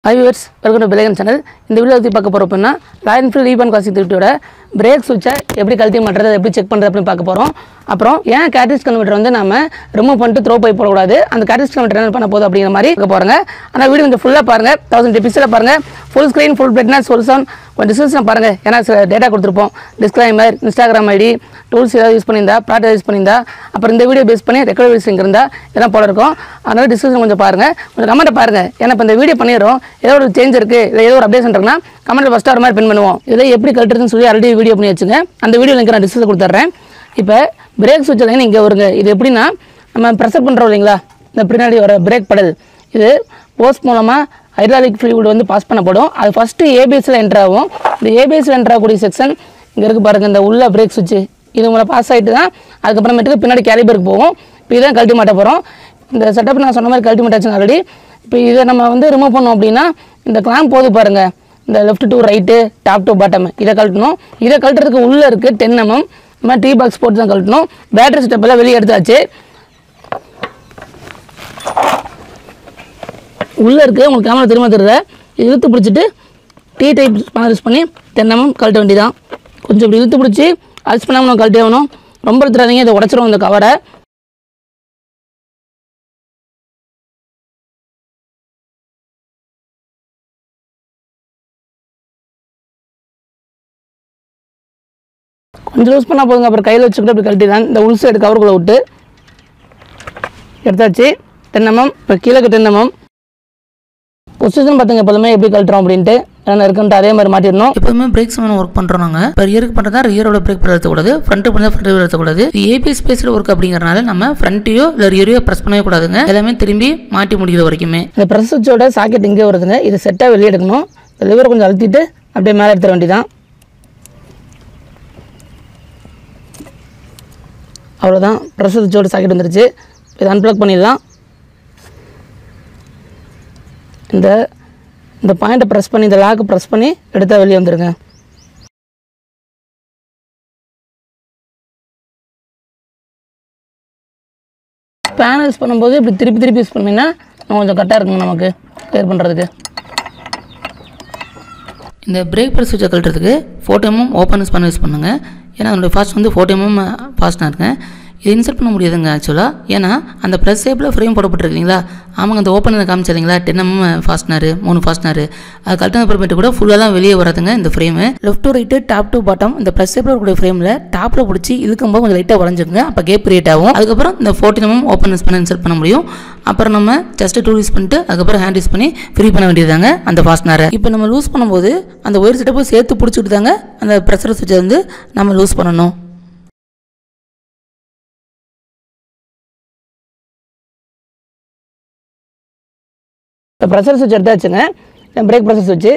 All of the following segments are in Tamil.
Hi viewers, welcome to Belagan channel. இந்த வீடியோல பத்தி பார்க்க போறோம் அப்படினா Royal Enfield E1 classic 350 break சுவிட்சை எப்படி கழட்டி மாட்டறது எப்படி செக் பண்றது அப்படி பார்க்க போறோம். அப்புறம் ஏன் கேட்டலிஸ்ட் கன்வெர்ட்டர் வந்து நாம ரிமூவ் பண்ணிட்டு த்ரோ போய் போட கூடாது. அந்த கேட்டலிஸ்ட் கன்வெர்ட்டர் என்ன பண்ண போகுது அப்படிங்கிற மாதிரி பார்க்க போறோங்க. அந்த வீடியோ கொஞ்சம் ஃபுல்லா பாருங்க. 1000 பிக்சல்ல பாருங்க. Full screen full brightness solution கொஞ்சம் டிஸ்கிரிப்ஷன் பாருங்க. ஏனா டேட்டா கொடுத்திருப்போம். டிஸ்க்ளைமர், Instagram ID, டூல்ஸ் ஏதாவது யூஸ் பண்ணிருந்தா, ப்ராடக்ட் யூஸ் பண்ணிருந்தா, அப்புறம் இந்த வீடியோ பேஸ் பண்ணி ரெக்கார்ட் வீடியோஸ் இருந்தா இதெல்லாம் போட இருக்கும். அதனால டிஸ்கிரிப்ஷன் கொஞ்சம் பாருங்க. கொஞ்சம் கமெண்ட் பாருங்க. ஏன்னா இப்ப இந்த வீடியோ பண்ணிரோம். ஏதோ ஒரு சேஞ்ச் இருக்கு, இல்ல ஏதோ ஒரு அப்டேஷன் இருக்குனா கமெண்ட்ல ஃபர்ஸ்ட் ஒரு மாதிரி பின் பண்ணுவோம். இதை எப்படி கழட்டுறதுன்னு சொல்லி ஆல்ரெடி வீடியோ பண்ணி வச்சுங்க. அந்த வீடியோ லிங்க் நான் டிஸ்கிரிப்ஷன்ல கொடுத்துறேன். இப்போ பிரேக் சுவிட்ச் லைன் இங்க வருங்க. இது எப்படின்னா நம்ம பிரஷர் பண்றோம் இல்லீங்களா? இந்த பின்னாடி வர பிரேக் பெடல் இது போஸ்ட் மூலமா ஹைட்ராலிக் ஃப்ளூயிட் வந்து பாஸ் பண்ணப்படும். அது ஃபர்ஸ்ட் ஏபிஎஸ்ல என்டர் ஆகும். இந்த ஏபிஎஸ்ல என்டர் ஆகக்கூடிய செக்ஷன் இங்க இருக்கு பாருங்க. இந்த உள்ள பிரேக் சுவிட்ச் இது மூலம் பாஸ் ஆயிட்டு தான் அதுக்கப்புறமேட்டுக்கு பின்னாடி கேலிபருக்கு போகும். இப்போ இதான் கழட்டி மாட்ட போறோம். இந்த செட்டப் நான் சொன்ன மாதிரி கழட்டி மாட்டாச்சு ஆல்ரெடி. இப்போ இதை நம்ம வந்து ரிமூவ் பண்ணோம் அப்படின்னா இந்த கிளாம்ப் போது பாருங்க, இந்த left to right top to bottom இதை கழட்டணும். இதை கழட்டுறதுக்கு உள்ள இருக்கு 10 mm நம்ம டீ பாக்ஸ் போட்டு தான் கழட்டணும். பேட்டரி ஸ்டெப் எல்லாம் வெளியே எடுத்தாச்சு. உள்ள இருக்கு உங்களுக்கு கேமரா திரும்ப தெரியல. இழுத்து பிடிச்சிட்டு டீ டைப் யூஸ் பண்ணி 10 mm கழட்ட வேண்டியதான். கொஞ்சம் இப்படி இழுத்து பிடிச்சி அல்ஸ் பண்ணாமல் நம்ம கழட்டி ஆகணும். ரொம்ப எடுத்துறாதீங்க, இதை உடச்சிரும் இந்த கவரை. கொஞ்சம் யூஸ் பண்ணால் போதுங்க. அப்புறம் கையில் வச்சுக்கிட்டு அப்படி கழட்டி தான் இந்த உள் சைடு கவருக்குள்ளே விட்டு எடுத்தாச்சு 10 mm. இப்போ கீழே 10 mm பொசிஷன் பார்த்துங்க எப்போதுமே எப்படி கழட்டுறோம் அப்படின்ட்டு என்ன இருக்குன்ட்டு அதே மாதிரி மாட்டிடணும். எப்போதுமே பிரேக் சமயம் ஒர்க் பண்ணுறோம். நாங்கள் இப்போ ரியருக்கு பண்ணுறதா ரியரோட பிரேக் பண்ண எடுத்துக்கூடாது, ஃப்ரண்ட்டு பண்ணால் ஃப்ரண்ட் எடுத்துக்கூடாது. ஏபிஎஸ் பேஸில் ஒர்க் அப்படிங்கிறனால நம்ம ஃப்ரண்ட்டையோ இல்லை ரியரையோ ப்ரெஸ் பண்ணவே கூடாதுங்க. எல்லாமே திரும்பி மாட்டி முடிக்கிற வரைக்குமே. இந்த ப்ரெஸ் சுவிட்சோட சாக்கெட் இங்கே வருதுங்க. இது செட்டாக வெளியே எடுக்கணும். லிவரை கொஞ்சம் அழுத்திட்டு அப்படியே மேலே எடுத்துட வேண்டியதான். அவ்வளோதான், ப்ரெஸ் சுவிட்சோட சாக்கெட் வந்துருச்சு. இதை அன்பிளக் பண்ணிடலாம். இந்த பாயிண்ட்டை ப்ரெஸ் பண்ணி இந்த லாக்கு ப்ரெஸ் பண்ணி எடுத்தால் வெளியே வந்துடுங்க. பேனல் யூஸ் பண்ணும்போது இப்படி திருப்பி யூஸ் பண்ணிங்கன்னா கொஞ்சம் கரெக்டாக இருக்குங்க நமக்கு கிளியர் பண்ணுறதுக்கு. இந்த பிரேக் ப்ரெஸ் சுவிட்சை கழட்டுறதுக்கு 4 mm ஓப்பன் யூஸ் பண்ணுங்க. ஏன்னா அதனுடைய ஃபாஸ்ட் வந்து 4 mm ஃபாஸ்ட்டாக இருக்குங்க. இது இன்சர்ட் பண்ண முடியாதுங்க ஆக்சுவலாக. ஏன்னா அந்த ப்ரெஸ் ஷேப்பில் ஃப்ரேம் போடப்பட்டிருக்கீங்களா? ஆமாங்க, அந்த ஓப்பன் காமிச்சிருங்களா 10 mm ஃபாஸ்ட்னரு 3 ஃபாஸ்ட்னரு அது கழட்டின அப்புறமேட்டு கூட ஃபுல்லாக வெளியே வராதுங்க இந்த frame. Left to right top to bottom இந்த ப்ரெஸ் ஷேப்பில் இருக்கக்கூடிய ஃப்ரேமில் டாப்பில் பிடிச்சி இழுக்கும்போது கொஞ்சம் லைட்டாக வளைஞ்சிருங்க. அப்போ கேப் கிரியேட் ஆகும். அதுக்கப்புறம் இந்த 14 mm ஓப்பன் யூஸ் பண்ண இன்சர்ட் பண்ண முடியும். அப்புறம் நம்ம ஜஸ்ட் டூல் யூஸ் பண்ணிட்டு அதுக்கப்புறம் ஹேண்ட் யூஸ் பண்ணி ஃப்ரீ பண்ண வேண்டியதாங்க அந்த ஃபாஸ்ட்னரை. இப்போ நம்ம லூஸ் பண்ணும்போது அந்த ஒயர் செட்டப்பை சேர்த்து பிடிச்சிட்டு தாங்க அந்த ப்ரெஷர் சுவிட்சை வந்து நம்ம லூஸ் பண்ணணும். இப்போ ப்ரெஷர் சுவிட்ச் எடுத்தாச்சுங்க. பிரேக் ப்ரெஷர் சுவிட்ச்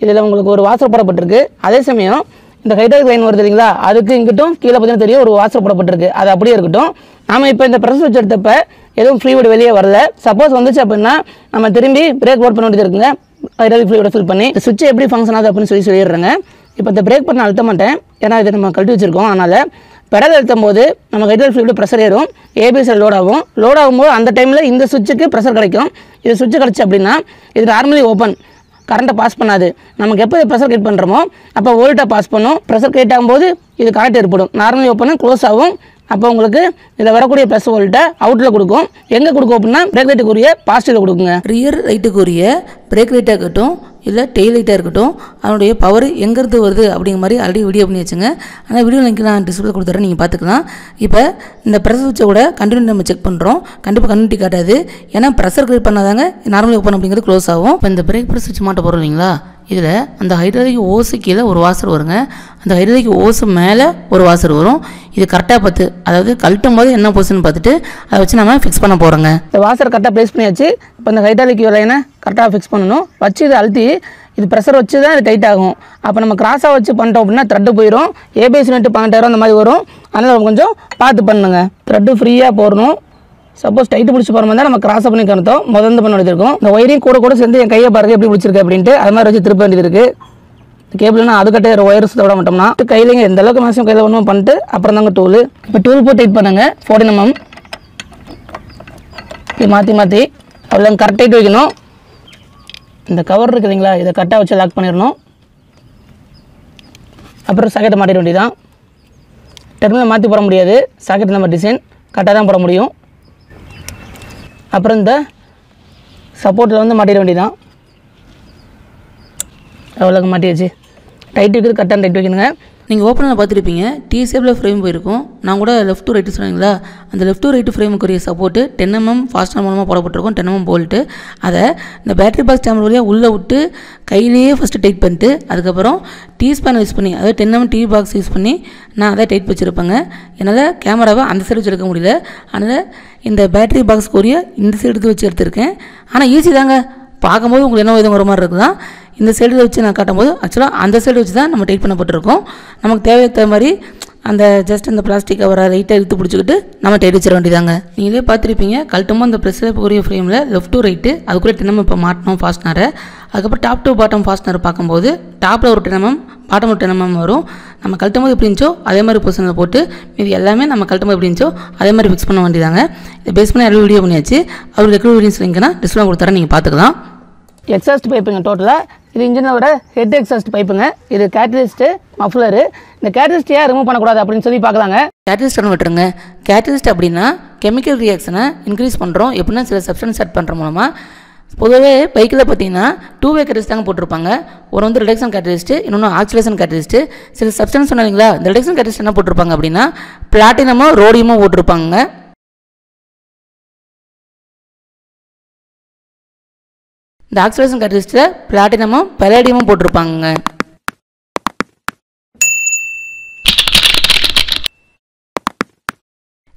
இதில் உங்களுக்கு ஒரு வாசர் போடப்பட்டிருக்கு. அதே சமயம் இந்த ஹைட்ராலிக் லைன் வருது இல்லைங்களா, அதுக்கு இங்கிட்டும் கீழே பார்த்தீங்கன்னா தெரியும் ஒரு வாசர் போடப்பட்டிருக்கு. அது அப்படியே இருக்கட்டும். நாம் இப்போ இந்த ப்ரெஷர் சுவிட்ச் எடுத்தப்ப எதுவும் ஃப்ளூயிட் வெளியே வரல. சப்போஸ் வந்துச்சு அப்படின்னா நம்ம திரும்பி பிரேக் ஓட் பண்ண வேண்டியது இருக்குங்க. ஹைட்ராலிக் ஃப்ளூயிட் ஃபில் பண்ணி இந்த சுவிட்ச் எப்படி ஃபங்க்ஷன் ஆகுது அப்படின்னு சொல்லிடுறேங்க. இப்போ இந்த பிரேக் பண்ண அழுத்த மாட்டேன், ஏன்னா இதை நம்ம கழட்டி வச்சிருக்கோம். அதனால் பெடல் அழுத்தும் போது நம்ம ஹைட்ராலிக் ஃப்ளூயிட் ப்ரெஷர் ஏறும், ஏபிஎஸ்ல லோட் ஆகும்போது அந்த டைமில் இந்த சுவிட்சுக்கு ப்ரெஷர் கிடைக்கும். இது சுவிட்ச் கிடச்சி அப்படின்னா இது நார்மலி ஓப்பன், கரண்ட்டை பாஸ் பண்ணாது. நமக்கு எப்போ ப்ரெஷர் கிரியேட் பண்ணுறோமோ அப்போ வோல்ட்டை பாஸ் பண்ணும். ப்ரெஷர் கிரியேட் ஆகும்போது இது கரண்ட் ஏற்படும். நார்மலி ஓப்பன் க்ளோஸ் ஆகும். அப்போ உங்களுக்கு இதில் வரக்கூடிய ப்ளஸ் வோல்ட்டை அவுட்டில் கொடுக்கும். எங்கே கொடுக்கும் அப்படின்னா பிரேக் லைட்டுக்குரிய பாசிட்டிவில் கொடுக்குங்க. ரியர் லைட்டுக்குரிய பிரேக் லைட்டாக இருக்கட்டும் இல்லை டெய்ல் லைட்டாக இருக்கட்டும், அதனுடைய பவர் எங்கேருந்து வருது அப்படிங்கிற மாதிரி ஆல்ரெடி வீடியோ பண்ணி வச்சுங்க. அந்த வீடியோ லிங்க் நான் டிஸ்பிளே கொடுத்துறேன், நீங்கள் பார்த்துக்கலாம். இப்போ இந்த ப்ரெஷர் சுவிட்சை கூட கண்டினியூ நம்ம செக் பண்ணுறோம். கண்டிப்பாக கண்டினியூட்டி காட்டாது. ஏன்னா ப்ரெஷர் கிரியேட் பண்ணாதாங்க நார்மலி ஓப்பன் அப்படிங்கிறது க்ளோஸ் ஆகும். இப்போ இந்த பிரேக் ப்ரெஸ் சுவிட்ச் மாட்ட போகிறோம் இல்லைங்களா, இதில் அந்த ஹைட்ராலிக் ஓஸு கீழே ஒரு வாசர் வருங்க. அந்த ஹைட்ராலிக் ஓஸு மேலே ஒரு வாசர் வரும். இது கரெக்டாக பார்த்து, அதாவது கழட்டும் போது என்ன பொசிஷன் பார்த்துட்டு அதை வச்சு நம்ம ஃபிக்ஸ் பண்ண போகிறோங்க. இந்த வாசர் கரெக்டாக ப்ளேஸ் பண்ணியாச்சு. இப்போ இந்த ஹைட்ராலிக் லைனை கரெக்டாக ஃபிக்ஸ் பண்ணணும். வச்சு இதை அழுத்தி இது ப்ரெஷர் வச்சு தான் இது டைட் ஆகும். அப்போ நம்ம கிராஸாக வச்சு பண்ணிட்டோம் அப்படின்னா த்ரெட்டு போயிடும். ஏபிஎஸ் நெட்டு 12,000 அந்த மாதிரி வரும். அதனால் நம்ம கொஞ்சம் பார்த்து பண்ணுங்க. த்ரெட்டு ஃப்ரீயாக போடணும். சப்போஸ் டைட்டு பிடிச்சி போகிற மாதிரி தான் நம்ம கிராஸ் பண்ணி கருத்தோம் முதல்ந்து பண்ண வேண்டியது இருக்கும். இந்த ஒயரையும் கூட சேர்ந்து என் கையை பாருங்க எப்படி பிடிச்சிருக்கு அப்படின்ட்டு அது மாதிரி வச்சு திருப்ப வேண்டியது இருக்குது. கேபிள்னா அதுக்கிட்டே ஒயர்ஸ் விட மாட்டோம்னா கையிலேங்க எந்த அளவுக்கு மேக்ஸிமம் கையில் ஒன்றும் பண்ணிட்டு அப்புறம் தாங்க டூல். இப்போ டூல் போட்டு டைட் பண்ணுங்க 14 mm மாற்றி அவ்வளோ கரெக்ட் டைட் வைக்கணும். இந்த கவர் இருக்குது இல்லைங்களா, இதை கரெக்டாக வச்சு லாக் பண்ணிடணும். அப்புறம் சாக்கெட்டை மாட்டிட வேண்டியதான். டெர்மினல் மாற்றி போட முடியாது, சாக்கெட் நம்ம டிசைன் கரெக்டாக தான் போட முடியும். அப்புறம் இந்த சப்போர்ட்டில் வந்து மாட்டிட வேண்டியதான். அவ்வளோக்கு மாட்டியாச்சு. டைட் இருக்குது, கரெக்டாக டைட் வைக்கணுங்க. நீங்கள் ஓப்பனில் பார்த்துருப்பீங்க, டி ஷேப்பில் ஃப்ரேம் போயிருக்கும். நான் கூட லெஃப்ட் டு ரைட்டு சொன்னீங்களா, அந்த லெஃப்ட் டு ரைட்டு ஃப்ரேமுக்குரிய சப்போர்ட்டு 10 mm ஃபாஸ்டர் மூலமாக போடப்பட்டிருக்கும். 10 mm போல்ட்டு அதை இந்த பேட்டரி பாக்ஸ் சேம்பர் வழியாக உள்ளே விட்டு கையிலேயே ஃபஸ்ட்டு டைட் பண்ணிட்டு அதுக்கப்புறம் டி ஸ்பேன் யூஸ் பண்ணி, அதாவது 10 mm டிவி பாக்ஸ் யூஸ் பண்ணி நான் அதை டைட் வச்சுருப்பேங்க. என்னால் கேமராவை அந்த சைடு வச்சுருக்க முடியல. அதனால் இந்த பேட்டரி பாக்ஸ்க்குரிய இந்த சைடு வச்சு எடுத்திருக்கேன். ஆனால் ஈஸி தாங்க, பார்க்கும்போது உங்களுக்கு என்ன விதம் வர மாதிரி இருக்குதான். இந்த சைடில் வச்சு நான் காட்டும்போது ஆக்சுவலாக அந்த சைடு வச்சு தான் நம்ம டைட் பண்ணப்பட்டிருக்கோம். நமக்கு தேவையான மாதிரி அந்த ஜஸ்ட் அந்த பிளாஸ்டிக் கவரை லைட்டாக இழுத்து பிடிச்சிக்கிட்டு நம்ம டைட் வச்சிட வேண்டியதாங்க. நீங்களே பார்த்துருப்பீங்க, கழட்டும்போது அந்த ப்ரெஸ்ஸில் போகிற ஃப்ரேமில் லெஃப்ட் டு ரைட்டு அதுக்குள்ளே 10 mm இப்போ மாட்டணும் ஃபாஸ்ட்னரை. அதுக்கப்புறம் டாப் டு பாட்டம் ஃபாஸ்ட்னர் பார்க்கும்போது டாப்பில் ஒரு 10 mm பாட்டம் ஒரு 10 mm வரும். நம்ம கழட்டும்போது எப்படி இருந்துச்சோ அதே மாதிரி பொசிஷனில் போட்டு மீதி எல்லாமே நம்ம கழட்டும்போது எப்படி இருந்துச்சோ அதே மாதிரி ஃபிக்ஸ் பண்ண வேண்டியதாங்க. இதை பேஸ் பண்ணி எல்லா வீடியோ பண்ணியாச்சு. அவருக்கு ரெக்கார்ட் வீடியோஸ் லிங்க்னா டிஸ்பிளே கொடுத்துறேன், நீங்கள் பார்த்துக்கலாம். எக்ஸாஸ்ட் பைப்புங்க டோட்டலாக. இது இன்ஜினோட ஹெட் எக்ஸாஸ்ட் பைப்புங்க. இது கேட்டலிஸ்ட்டு மஃப்ளரு. இந்த கேட்டலிஸ்ட் ஏன் ரிமூவ் பண்ணக்கூடாது அப்படின்னு சொல்லி பார்க்கலாங்க. கேட்டலிஸ்ட் விட்டுருங்க. கேட்டலிஸ்ட் அப்படின்னா கெமிக்கல் ரியாக்ஷனை இன்க்ரீஸ் பண்ணுறோம். எப்படின்னா சில சப்ஸ்டன்ஸ் ஆட் பண்ணுற மூலமாக. பொதுவாகவே பைக்கில் பார்த்தீங்கன்னா 2-way கேட்டலிஸ்ட் தாங்க போட்டிருப்பாங்க. ஒரு வந்து ரிடக்ஷன் கேட்டலிஸ்ட்டு, இன்னொன்று ஆக்சிலேஷன் கேட்டலிஸ்ட்டு. சில சப்ஸ்டன்ஸ் சொன்னாங்களா, இந்த ரிடக்ஷன் கேட்டலிஸ்ட் என்ன போட்டிருப்பாங்க அப்படின்னா பிளாட்டினமோ ரோடியமோ போட்டிருப்பாங்க. இந்த ஆக்சிலேஷன் கேட்டலிஸ்ட்டில் பிளாட்டினமும் பலேடியமும் போட்டிருப்பாங்க.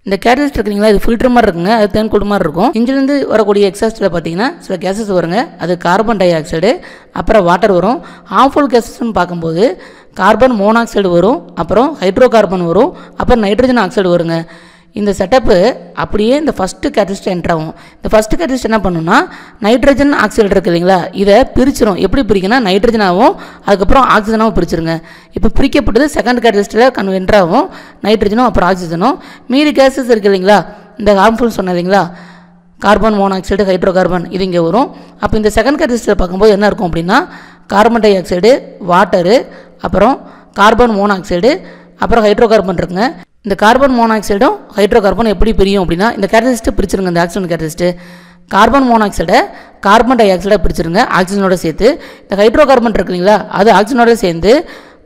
இந்த கேட்டலிஸ்ட் இருக்குங்களா, இது ஃபில்டர் மாதிரி இருக்குங்க, அது தேன் கூடு மாதிரி இருக்கும். இன்ஜின்லேருந்து வரக்கூடிய எக்ஸாஸ்ட்டில் பார்த்தீங்கன்னா சில கேஸஸ் வருங்க. அது கார்பன் டை ஆக்சைடு, அப்புறம் வாட்டர் வரும். ஹார்ம்ஃபுல் கேஸஸ்ன்னு பார்க்கும்போது கார்பன் மோனாக்சைடு வரும், அப்புறம் ஹைட்ரோ கார்பன் வரும், அப்புறம் நைட்ரஜன் ஆக்சைடு வருங்க. இந்த செட்டப்பு அப்படியே இந்த ஃபஸ்ட்டு கேட்டலிஸ்ட் என்ட்ரு ஆகும். இந்த ஃபஸ்ட்டு கேட்டலிஸ்ட் என்ன பண்ணுன்னா நைட்ரஜன் ஆக்சைடு இருக்குது இல்லைங்களா, இதை பிரிச்சிடும். எப்படி பிரிக்குன்னா நைட்ரஜனாகவும் அதுக்கப்புறம் ஆக்சிஜனாகவும் பிரிச்சிருங்க. இப்போ பிரிக்கப்பட்டது செகண்ட் கேட்டலிஸ்ட்டில் என்ட்ரு ஆகும், நைட்ரஜனும் அப்புறம் ஆக்சிஜனும். மீதி கேஸஸ் இருக்குது இல்லைங்களா, இந்த ஹார்ம்ஃபுல் சொன்னது இல்லைங்களா, கார்பன் மோனாக்சைடு ஹைட்ரோ கார்பன், இது இங்கே வரும். அப்போ இந்த செகண்ட் கேட்டலிஸ்ட்டில் பார்க்கும்போது என்ன இருக்கும் அப்படின்னா கார்பன் டை ஆக்சைடு, வாட்டரு, அப்புறம் கார்பன் மோனாக்சைடு, அப்புறம் ஹைட்ரோ கார்பன் இருக்குங்க. இந்த கார்பன் மோனாக்சைடும் ஹைட்ரோ கார்பன் எப்படி பிரியும் அப்படின்னா இந்த கேட்டலிஸ்ட்டு பிரிச்சிருங்க. இந்த ஆக்சிஜன் கேட்டலிஸ்ட்டு கார்பன் மோனாக்சைடை கார்பன் டை ஆக்சைடாக பிரிச்சிருங்க ஆக்சிஜனோட சேர்த்து. இந்த ஹைட்ரோ கார்பன் இருக்கு இல்லைங்களா, அது ஆக்சிஜனோட சேர்ந்து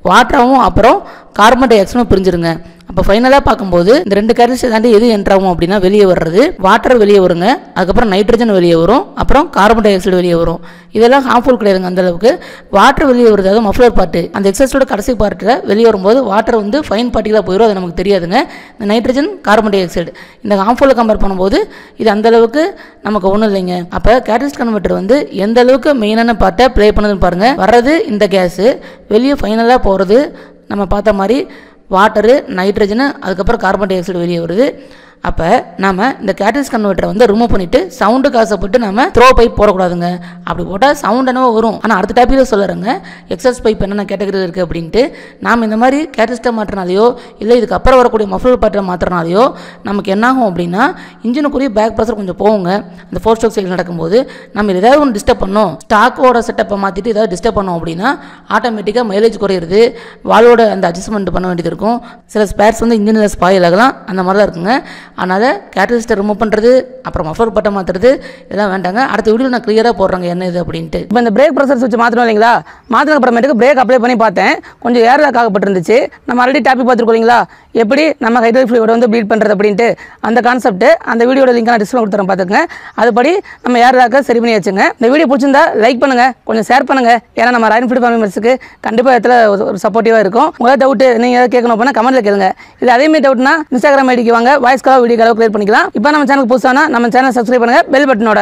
வாட்டராகவும் அப்புறம் கார்பன் டை ஆக்சைடும் பிரிஞ்சிருங்க. அப்போ ஃபைனலாக பார்க்கும்போது இந்த ரெண்டு கேட்டலிஸ்ட் தாண்டி எது என்ட்ராகும் அப்படின்னா வெளியே வர்றது வாட்டர் வெளியே வருங்க, அதுக்கப்புறம் நைட்ரஜன் வெளியே வரும், அப்புறம் கார்பன் டை ஆக்சைடு வெளியே வரும். இதெல்லாம் ஹார்ம்ஃபுல் கிடையாதுங்க அந்தளவுக்கு. வாட்டர் வெளியே வருது, அது மஃப்ளர் பார்ட்டு. அந்த எக்ஸாஸ்டோட கடைசி பார்ட்டில் வெளியே வரும்போது வாட்டர் வந்து ஃபைன் பார்ட்டிகளாக போயிடும், அது நமக்கு தெரியாதுங்க. இந்த நைட்ரஜன் கார்பன் டை ஆக்சைடு இந்த ஹார்ம்ஃபுல்லை கம்பேர் பண்ணும்போது இது அந்தளவுக்கு நமக்கு ஒன்றும் இல்லைங்க. அப்போ கேட்டலிஸ்ட் கன்வெர்ட்டர் வந்து எந்த அளவுக்கு மெயினான பார்ட்டை ப்ளே பண்ணுதுன்னு பாருங்கள். வர்றது இந்த கேஸு, வெளியே ஃபைனலாக போகிறது நம்ம பார்த்த மாதிரி வாட்டரு, நைட்ரஜனு, அதுக்கப்புறம் கார்பன் டை ஆக்சைடு வெளியே வருது. அப்போ நம்ம இந்த கேட்டலிஸ்ட் கன்வெர்ட்டரை வந்து ரிமூவ் பண்ணிவிட்டு சவுண்டுக்கு ஆசைப்பட்டு நம்ம த்ரோ பைப் போடக்கூடாதுங்க. அப்படி போட்டால் சவுண்ட் என்னவோ வரும். ஆனால் அடுத்த டாப்பிக்கில் சொல்லுறேங்க எக்ஸாஸ்ட் பைப் என்னென்ன கேட்டகரி இருக்குது அப்படின்ட்டு. நாம் இந்த மாதிரி கேட்டலிஸ்ட்டை மாற்றினாலையோ இல்லை இதுக்கு அப்புறம் வரக்கூடிய மஃப்ளர் பார்ட்டை மாற்றினாலையோ நமக்கு என்னாகும் அப்படின்னா இன்ஜினுக்குரிய பேக் ப்ரெஷர் கொஞ்சம் போகுங்க. அந்த 4 ஸ்ட்ரோக் சைக்கிள் நடக்கும்போது நம்ம ஏதாவது ஒன்று டிஸ்டர்ப் பண்ணோம், ஸ்டாக்கோட செட்டப்பை மாற்றிட்டு ஏதாவது டிஸ்டர்ப் பண்ணோம் அப்படின்னா ஆட்டோமேட்டிக்காக மைலேஜ் குறையிறது, வாலோட அந்த அட்ஜஸ்ட்மெண்ட் பண்ண வேண்டியது இருக்கும். சில ஸ்பேர்ஸ் வந்து இன்ஜினில் ஸ்பாயில் ஆகலாம், அந்த மாதிரிலாம் இருக்குங்க. அதனால் கேட்டலிஸ்ட்டை ரிமூவ் பண்ணுறது அப்புறம் மஃப்ளர் பட்டை மாற்றுறது இதெல்லாம் வேண்டாங்க. அடுத்த வீடியோ நான் கிளியராக போடுறாங்க என்ன இது அப்படின்ட்டு. இப்போ இந்த பிரேக் ப்ரெஷர் சுவிட்ச் மாற்றணும் இல்லைங்களா, மாற்றின அப்புறமேட்டுக்கு பிரேக் அப்ளை பண்ணி பார்த்தேன், கொஞ்சம் ஏர் லாக் ஆகப்பட்டிருந்துச்சு. நம்ம ஆல்ரெடி டாபிக் பார்த்துருக்கோங்களா, எப்படி நம்ம ஹைட்ராலிக் ஃப்ளூயிடை வந்து ப்ளீட் பண்ணுறது அப்படின்ட்டு. அந்த கான்செப்ட் அந்த வீடியோட லிங்க் நான் டிஸ்பிளே கொடுத்துறேன், பார்த்துக்கங்க. அதுபடி நம்ம ஏர் லாக்கை சரி பண்ணி வச்சுங்க. இந்த வீடியோ பிடிச்சிருந்தா லைக் பண்ணுங்கள், கொஞ்சம் ஷேர் பண்ணுங்கள். ஏன்னா நம்ம ராயல் என்ஃபீல்டு மெம்பர்ஸுக்கு கண்டிப்பாக இடத்துல ஒரு சப்போர்ட்டிவாக இருக்கும். உங்களால் டவுட்டு நீங்கள் எதாவது கேட்கணும் அப்படின்னா கமெண்ட்டில் கேளுங்க. இது அதேமாதிரி டவுட்னா இன்ஸ்டாகிராம் ஐடிக்கு வாங்க, voice call video call clear பண்ணிக்கலாம். இப்போ நம்ம சேனலுக்கு புதுசானா நம்ம சேனல் சப்ஸ்கிரைப் பண்ணுங்கள் பெல் பட்டனோட.